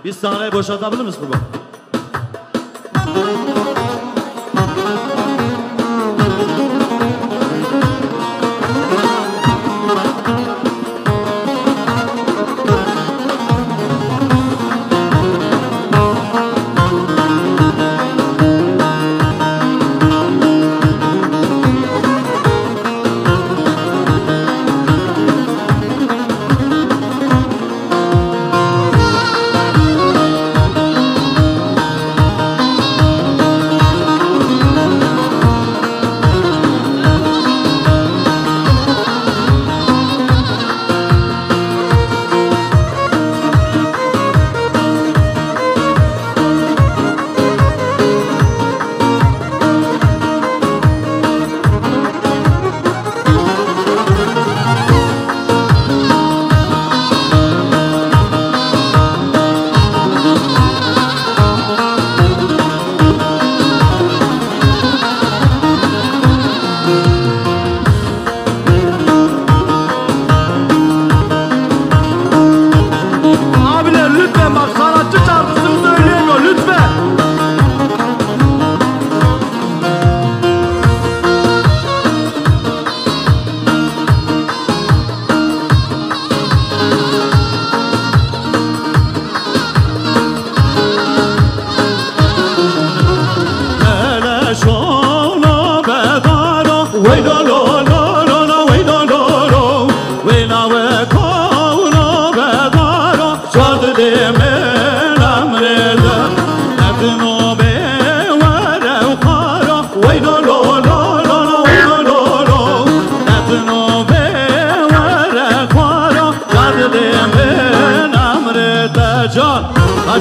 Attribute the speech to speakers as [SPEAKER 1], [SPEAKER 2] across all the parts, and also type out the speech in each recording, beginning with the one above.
[SPEAKER 1] Bir sahneyi boşaltabilir misin kurban?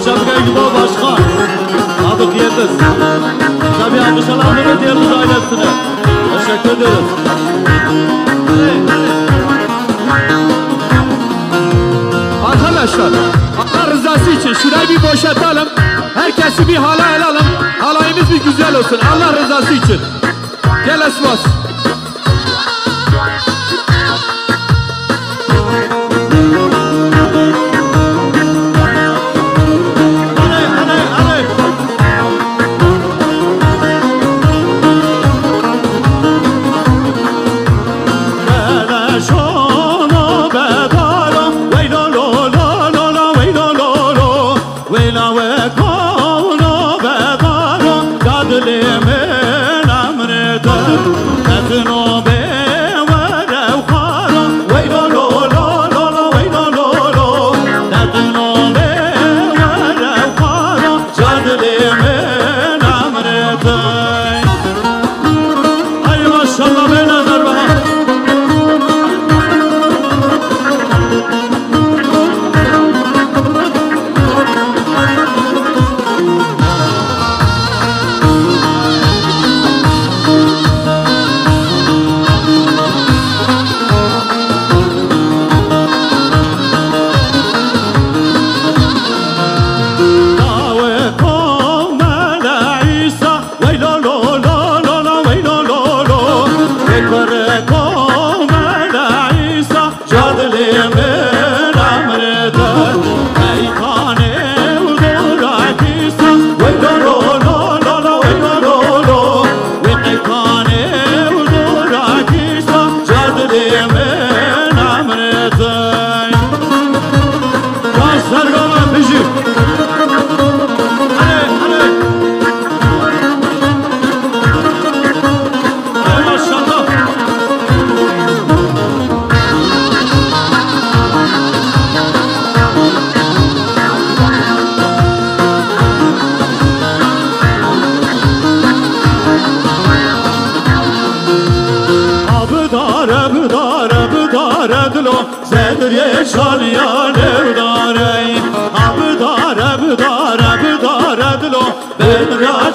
[SPEAKER 1] Şapkayı gibi başkan Adık Yıldız Tabii alkışalandırın Yıldız ailesine. Teşekkür ederiz.
[SPEAKER 2] Arkadaşlar Allah rızası için şurayı bir boşaltalım. Herkesi bir halay alalım. Halayımız bir güzel olsun Allah rızası için. Gel Esmas.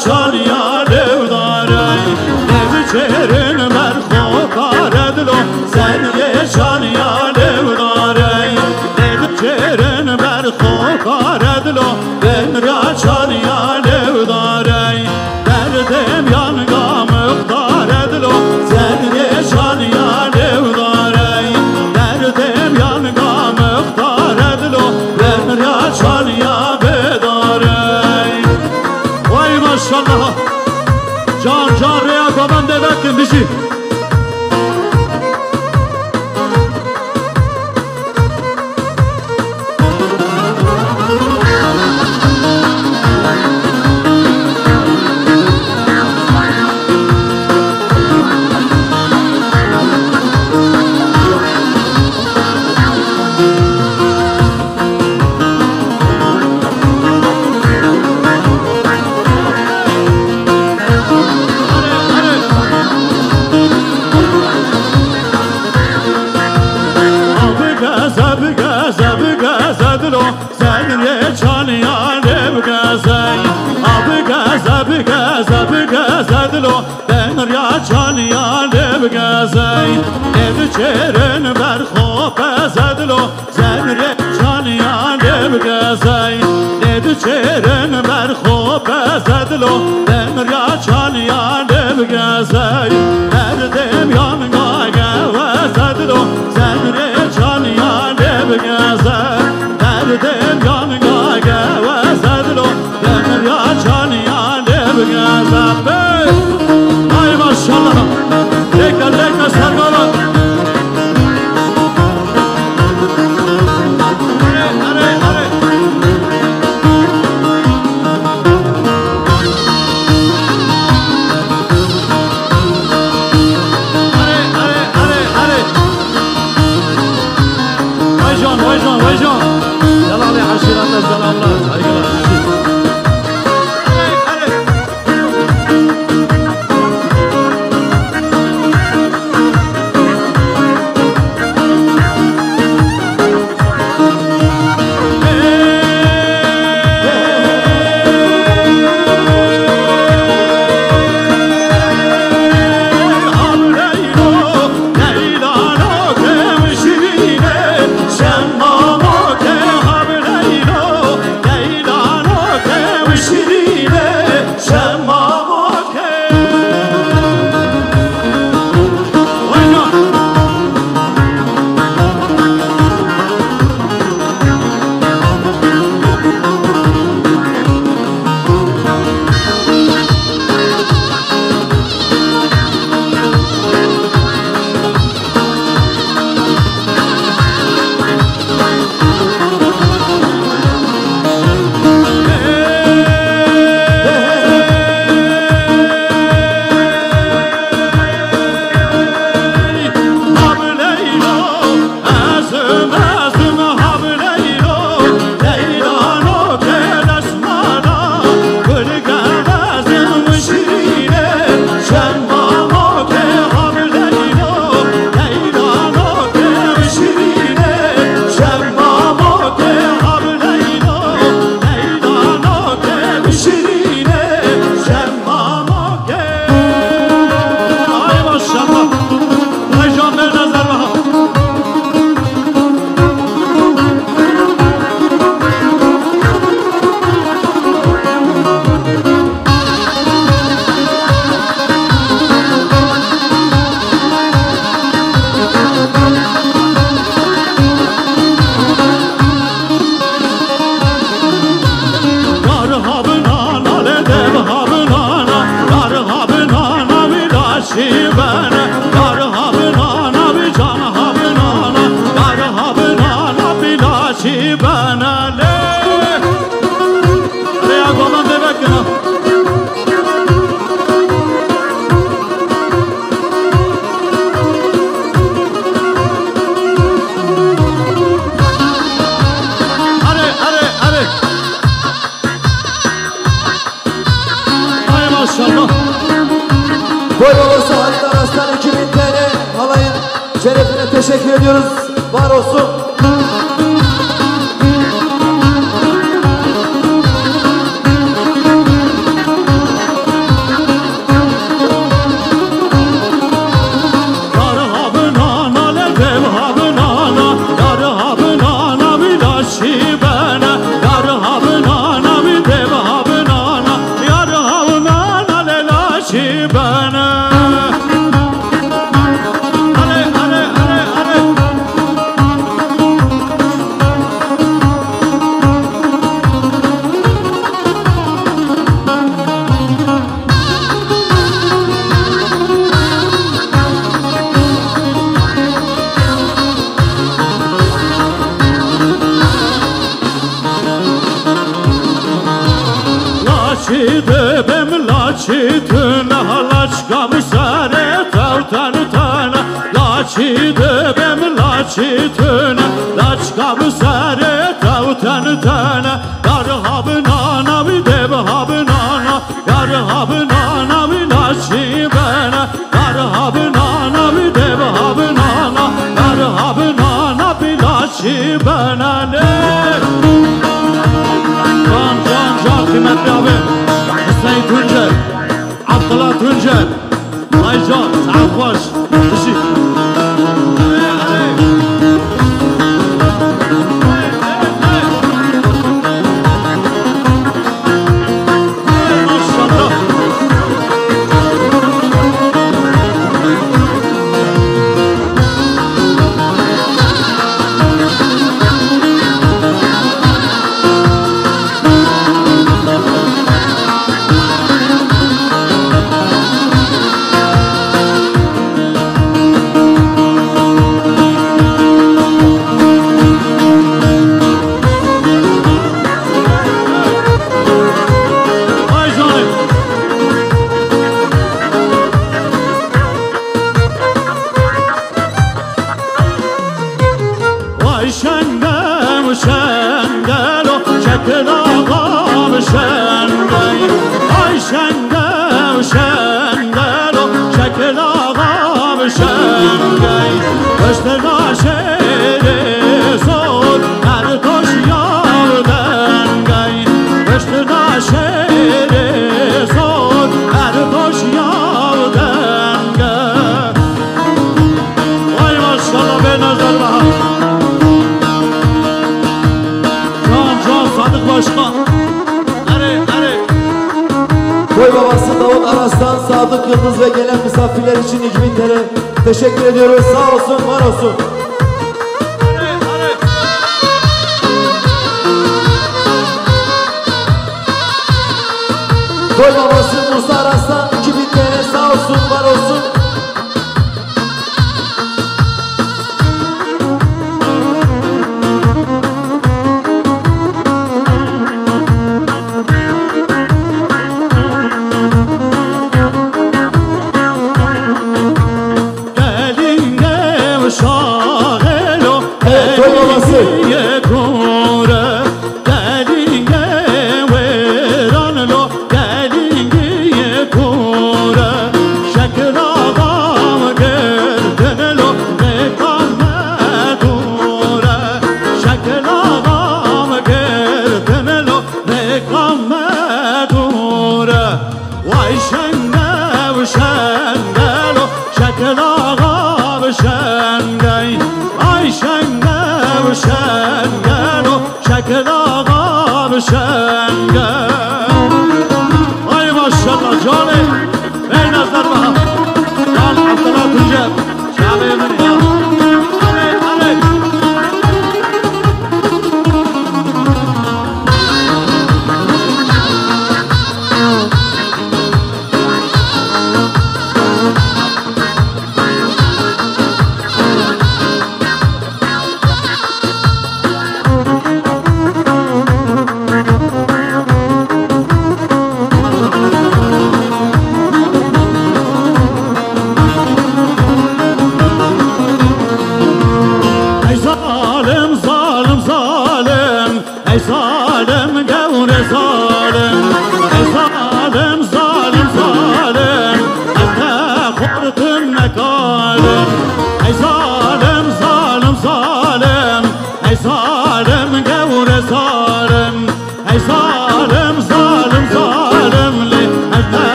[SPEAKER 1] Çal ya devdaray Nevçerin merho karedlo Sen yeşal ya devdaray Nevçerin merho karedlo Ben raçal ya devdaray Derdim yanga muhtar edlo Sen yeşal ya devdaray Derdim yanga muhtar edlo Ben raçal ya devdaray چرن برخو پزدلو زمره چانیانه بگزای دید چرن برخو پزدلو زمره چانیانه بگزای دردم یانگاگه وزدلو زمره چانیانه بگزای دردم یانگاگه وزدلو زمره چانیانه بگزای ay maşallah lekka sarmalar Vaycan Yalanlı haşiratlar selamlar saygılar
[SPEAKER 3] Şerefine teşekkür ediyoruz. Var olsun.
[SPEAKER 1] Bana عشقا بسره تو تن تنه یارها بنانا بی دبها بنانا یارها بنانا بی لاشی بنه یارها بنانا بی دبها بنانا یارها بنانا بی لاشی بنه جان قیمتلی آبی حسین تونجر عبدالله تونجر آی جان سعب باش بشی
[SPEAKER 3] Boy babası Davut Aras'tan Sadık Yıldız ve gelen misafirler için 2000 TL teşekkür ediyoruz. Sağ olsun, var olsun. Boy babası Musa Aras'tan 2000 TL sağ olsun, var olsun.
[SPEAKER 1] Ay maşallah canım ey nazar baha Can Abdullah Tuncer Şabi Emin ya Hadi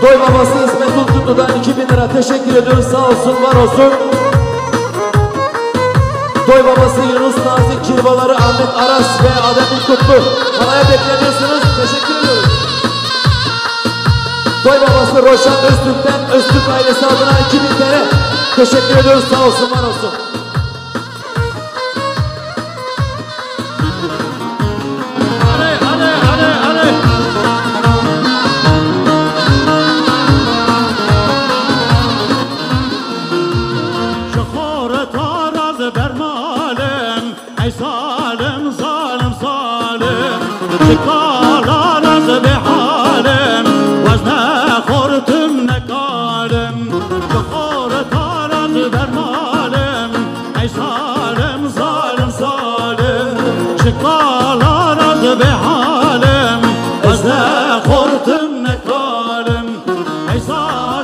[SPEAKER 3] Boy babası İsmet Ulkutlu'dan 2000 lira teşekkür ediyoruz. Sağ olsun, var olsun. Toy babası Yunus Nazik Kirbaları Ahmet Aras ve Adem Ulkutlu. Halaya bekleniyorsunuz. Teşekkür ediyoruz. Toy babası Roşan Öztürk'ten Öztürk ailesi adına 2000 TL teşekkür ediyoruz. Sağ olsun, var olsun.
[SPEAKER 1] شكال رز بحالم وزنا خورتم نك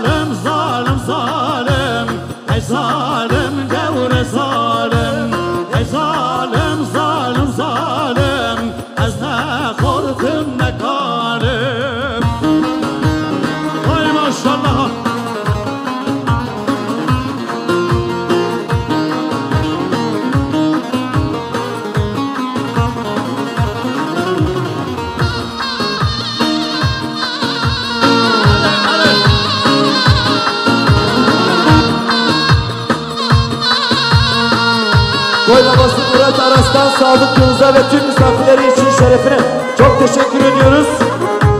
[SPEAKER 1] zalim zalim zalim ey zalim gavur zalim ey zalim zalim zalim az ne korkum ne kalim ay maşallah
[SPEAKER 3] Koy babası Murat Aras'tan Sadık Yıldız'a ve tüm misafirleri için şerefine çok teşekkür ediyoruz.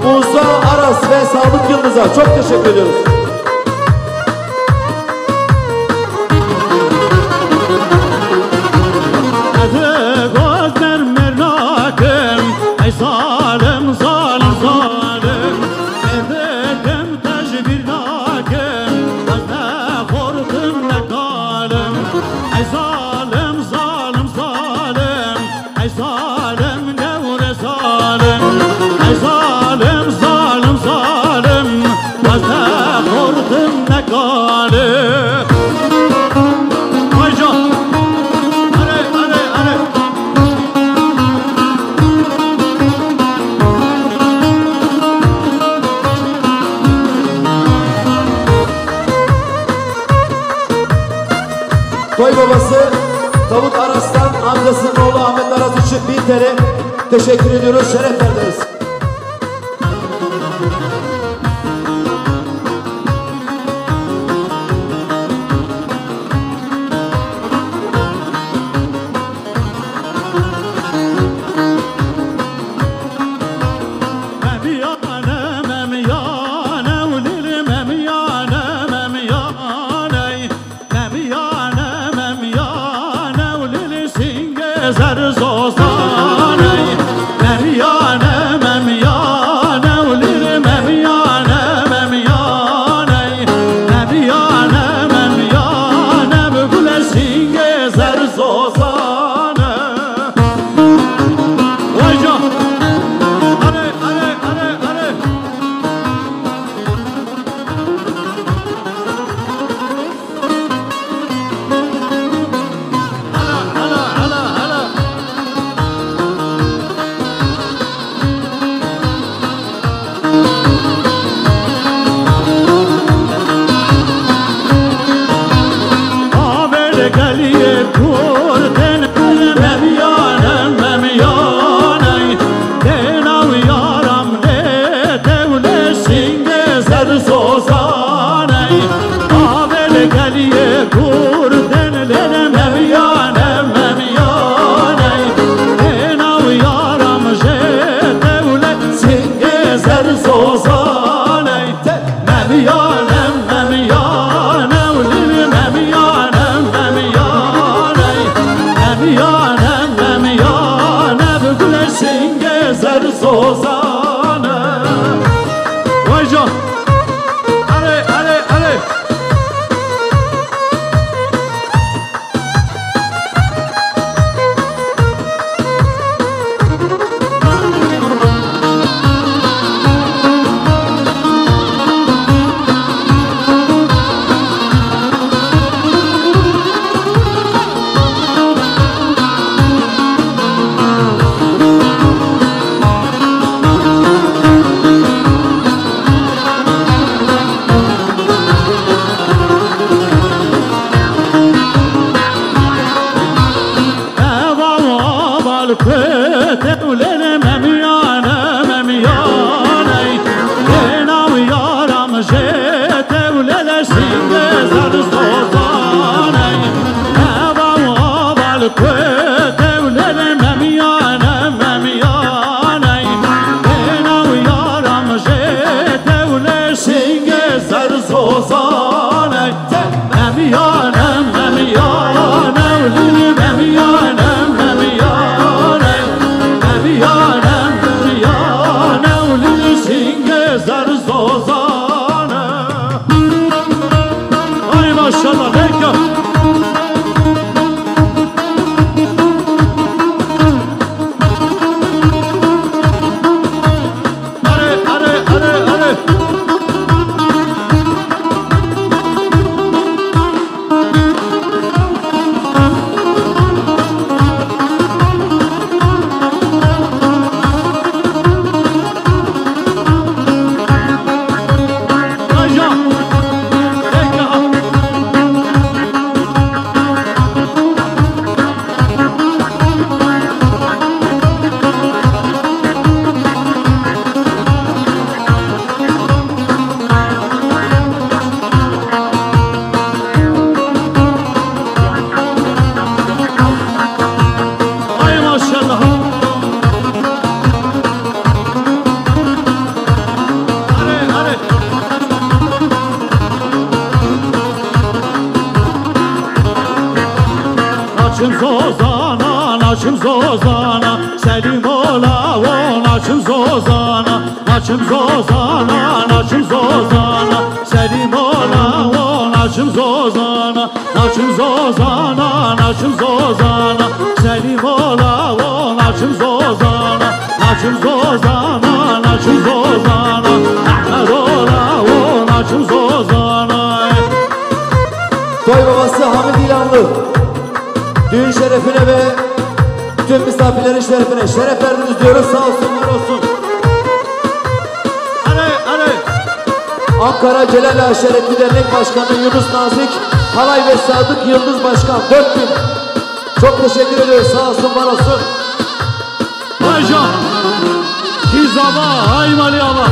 [SPEAKER 3] Musa Aras ve Sadık Yıldız'a çok teşekkür ediyoruz.
[SPEAKER 1] ey zalim zalim zalim ededim tecbir lakin az ne korkum ne kalim ey zalim zalim zalim ey zalim gavur zalim ey zalim zalim zalim az ne korkum ne kalim ay can
[SPEAKER 3] Koy babası Davut Aras'tan amcasının oğlu Ahmet Aras için 1000 TL teşekkür ediyoruz, şeref verdiniz.
[SPEAKER 1] Zar zozanay memyane memyane ulir memyane memyane memyane memyane bugülesin gezer zozane Vayca ale ale ale ale geliye kurden memyane memyane denav yaram de devlesin gezer sozane avel geliye kurden memyane memyane denav yaram de devlesin gezer sozane memyane memyane ulir memyane memyanem memyanem güleşin gezer sozane Vay can ale ale ale Köte ulene memyane memyane denav yaram jete ulele singe zar sozane eva val köte ulene memyane memyane denav yaram jete ulele singe zar sozane memyane memyane ulele memyane memyane Naçım zozana, naçım zozana Selim ola o naçım zozana Naçım zozana, naçım zozana Selim ola o naçım zozana Naçım zozana, naçım zozana Selim ola o naçım zozana Naçım zozana, naçım zozana Ahmet ola o naçım zozana
[SPEAKER 3] Toy babası Hamid İlanlı düğün şerefine ve tüm misafirlerin şerefine şeref verdiniz diyoruz. Sağ olsunlar olsun. Ankara Celal Aşiretli Dernek Başkanı Yunus Nazik, Halay ve Sadık Yıldız Başkan 4000. Çok teşekkür ediyoruz. Sağ olsun, var olsun.
[SPEAKER 1] Aycan, Kizama, Aymali Ama.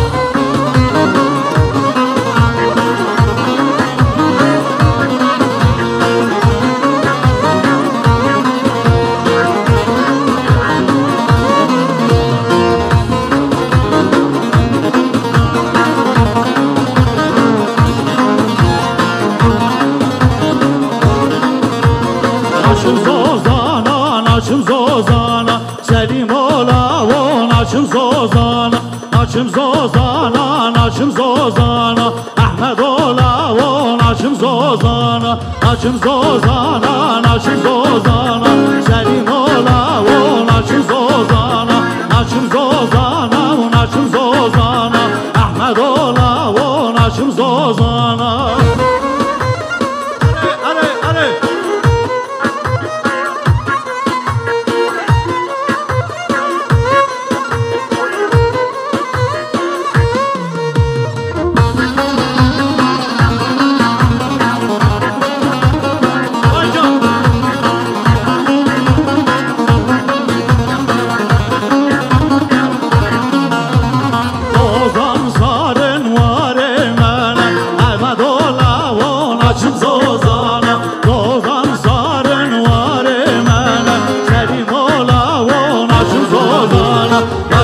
[SPEAKER 1] Naçım zozana, naçım zozana Selim ola o naçım zozana Naçım zozana, naçım zozana Ahmet ola o naçım zozana Naçım zozana, naçım zozana Selim ola o naçım zozana Naçım zozana, naçım zozana Ahmet ola o naçım zozana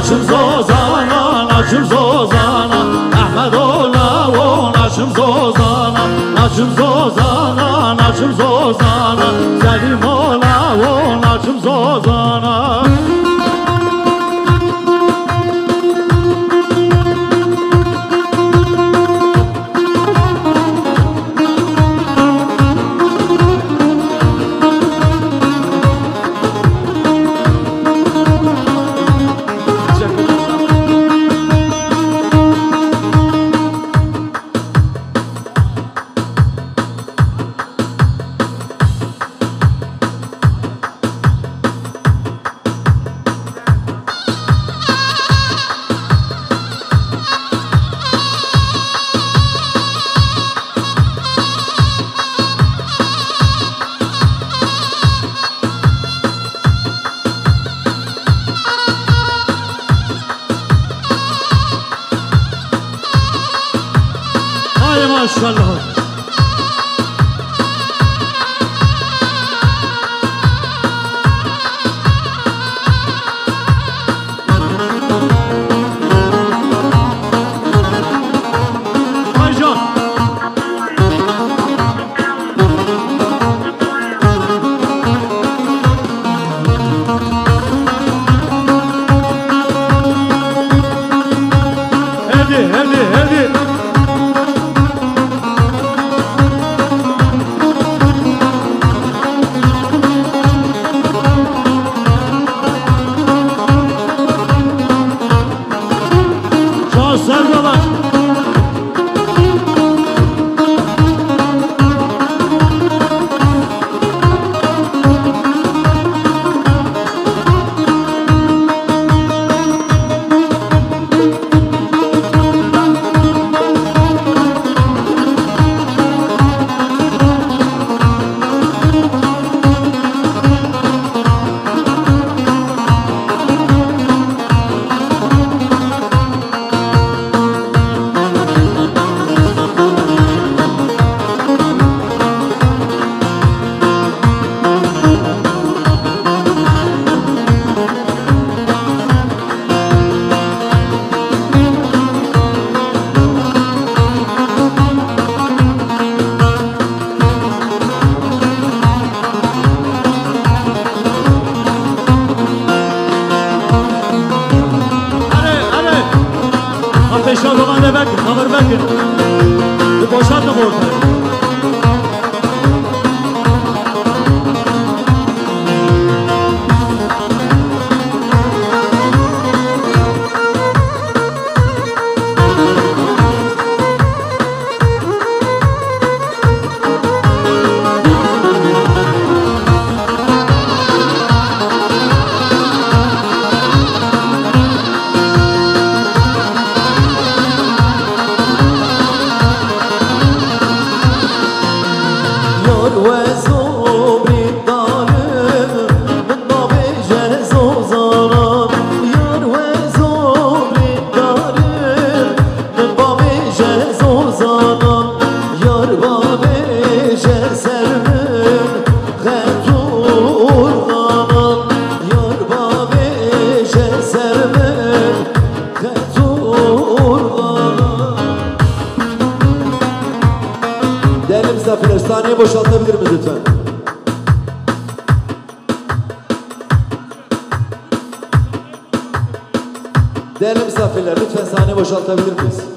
[SPEAKER 1] Naçım zozana, naçım zozana Ahmet ola o naçım zozana Naçım zozana, naçım zozana Selim ola o naçım zozana
[SPEAKER 3] Saniye boşaltabilir miyiz lütfen? Değerli misafirler, lütfen saniye boşaltabilir miyiz?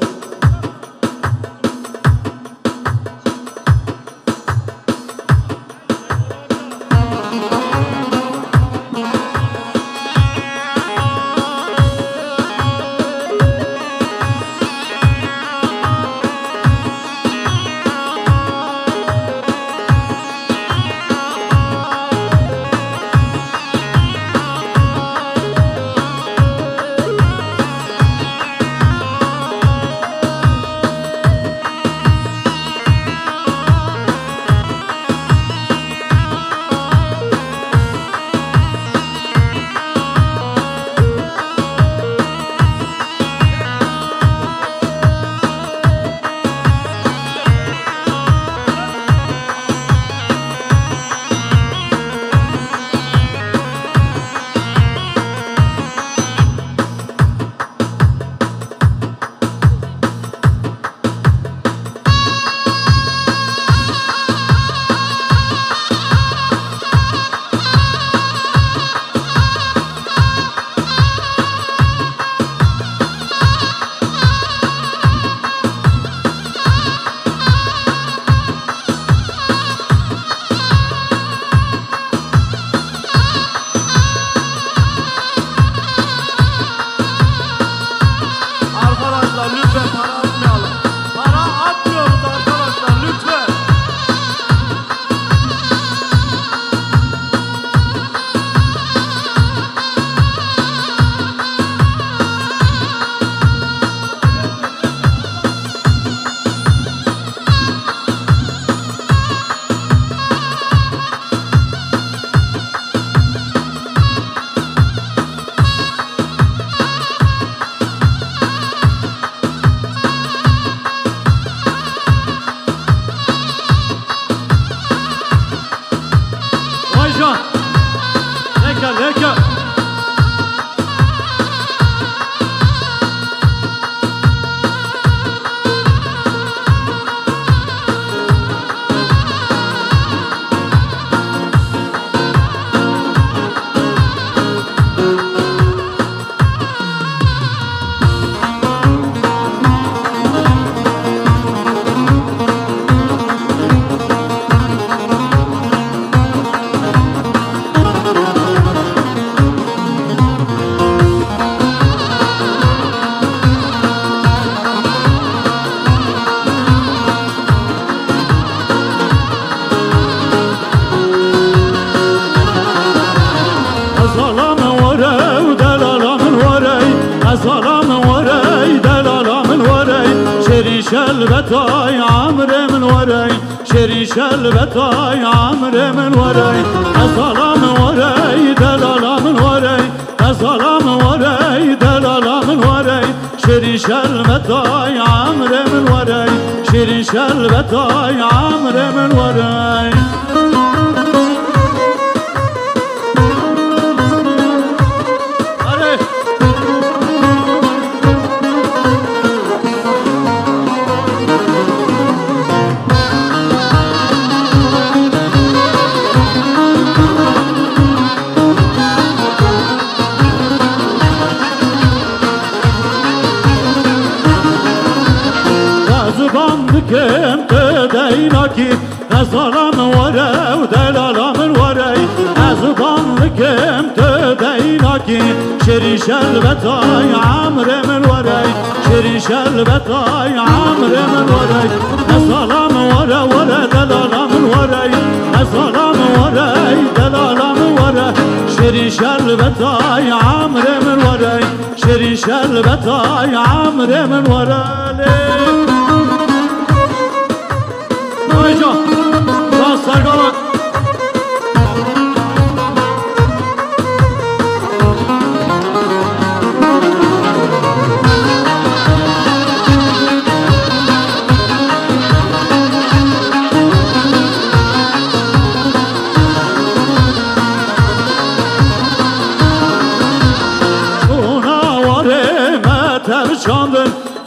[SPEAKER 1] شلبتاي عمر من وراي شري شلبتاي عمر من وراي الظلام وراي دلال من وراي الظلام وراي دلال من وراي شري شلبتاي عمر من وراي شري شلبتاي عمر من وراي كم تديناكي الظلام ورا ودلال من وراي أزبان كم تديناكي شري شلبتاي عمر من وراي شري شلبتاي عمر من وراي الظلام ورا ورا دلال من وراي الظلام وراي دلال من وراي شري شلبتاي عمر من وراي شري شلبتاي عمر من وراي Raja, Rasaga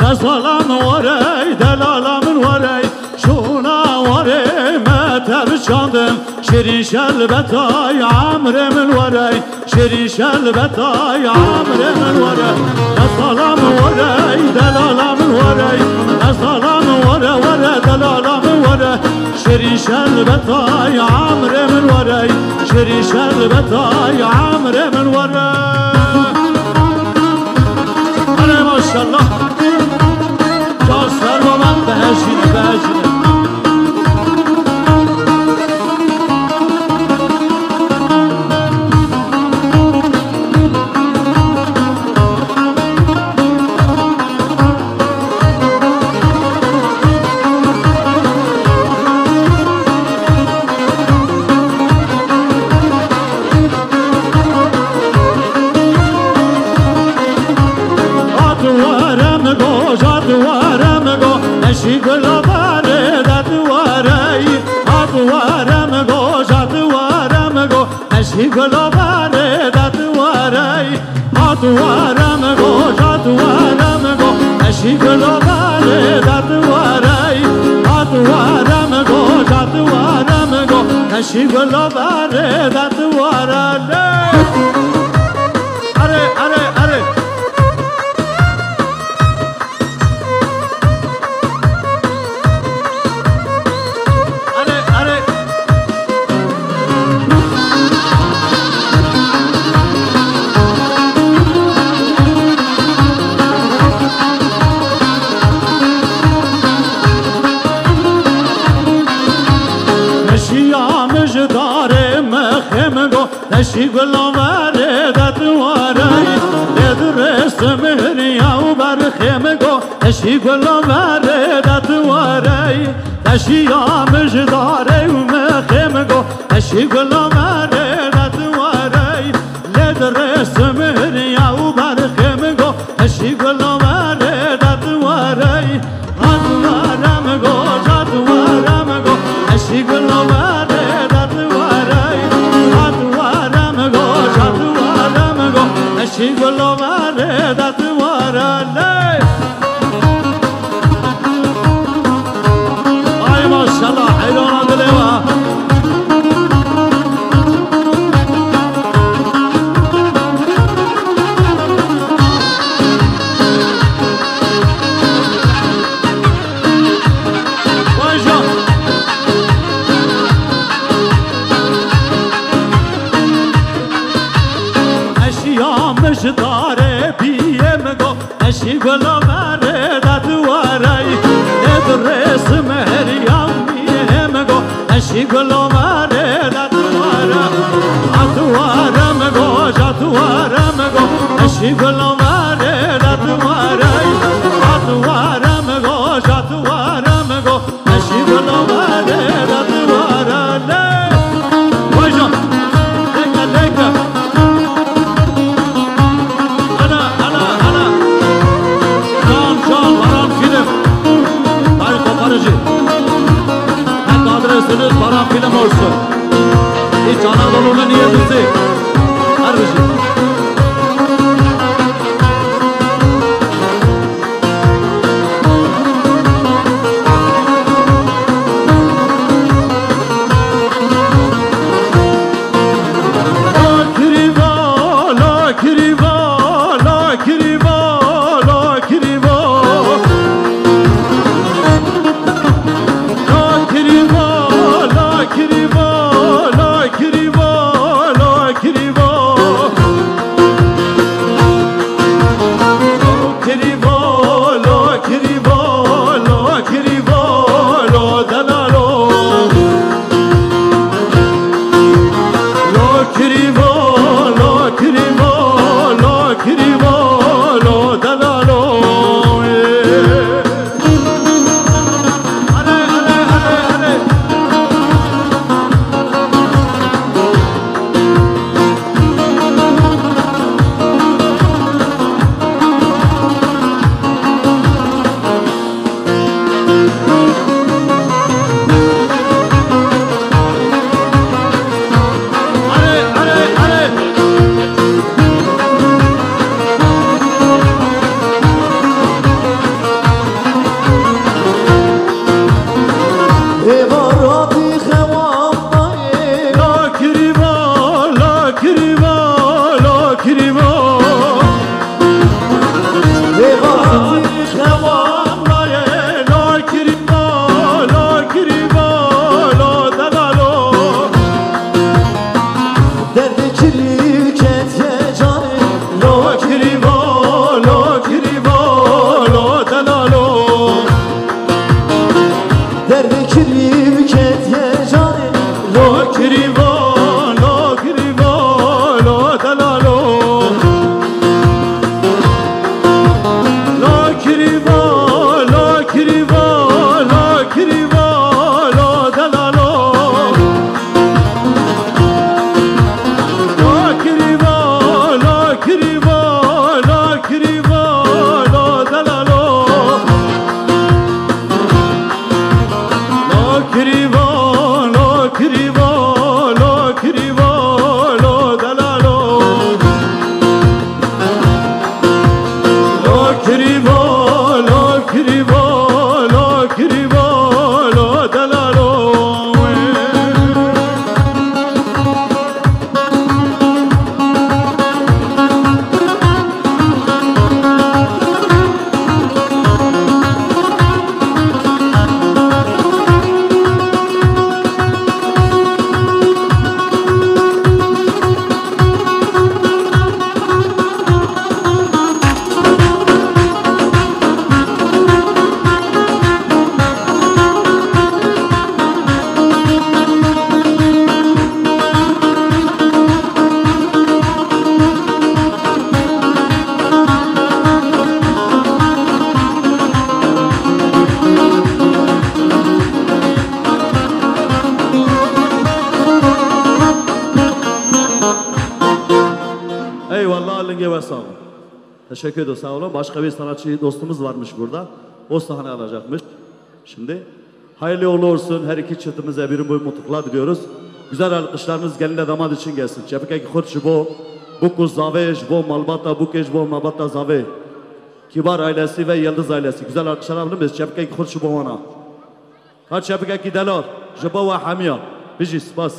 [SPEAKER 1] نزالم وری دلالم وری شونا وری متر چاندم شیرین شلبتای عمر من وری شیرین شلبتای عمر من وری نزالم وری دلالم وری نزالم وری دلالم وری شیرین شلبتای عمر من وری شیرین شلبتای عمر من وری أنا ما شاء الله جاسر ومن بهشينه بهشينه نشی گلا باره دادواری آدوارم گو جادوارم گو نشی گلا باره دادواری آدوارم گو جادوارم گو نشی گلا باره دادواری آدوارم گو جادوارم گو نشی گلا باره دادواری اره اره اره نشی گلا باره دادواری لدرست مهریا و برخیم گو نشی گلا باره دادواری نشی آمج داره و مخیم گو نشی گلا باره دادواری لدرست مهریا و برخیم گو نشی گلا باره دادواری آدوارم گو جادوارم گو نشی گلا باره نشی گلا باره دادواری آی ماشاءالله حیران دلوا داره بیم گو نشی گلا باره دادواری لدرست مهریام بیم گو نشی گلا باره دادواری آدوارم گو جادوارم گو نشی گلا باره دادواری آدوارم گو جادوارم گو نشی گلا باره دادواری وای جان لکه لکه Sınır para film olsun. Hiç Anadolu'na niyetisi. Harbi.
[SPEAKER 2] Kirivo
[SPEAKER 3] بکریم کت یه جانه
[SPEAKER 1] لا کریوا لا کریوا لا دلالو لا کریوا لا کریوا لا کریوا لا دلالو لا کریوا لا کریوا لا کریوا لا دلالو لا کریوا لا کریوا لا کریوا لا دلالو لا کریوا لا کریوا لا کریوا لا دلالو Eyvallah Linge ve sağ olun. Teşekkür ediyoruz, sağ olun. Başka bir sanatçı dostumuz varmış burada. O sahne alacakmış. Şimdi hayırlı uğurlu olsun. Her iki çiftimize bir boy mutluluklar diliyoruz. Güzel alkışlarınız gelinle damat için gelsin. Çepike ki kurçu bu kuz zave, bu malbata, bu keş, bu malbata zave. Kibar ailesi ve Yıldız ailesi. Güzel alkışlar alabilir miyiz? Çepike ki kurçu bu ona. Kaç çepike ki delor. Jibo ve hamiya. Bijis bas.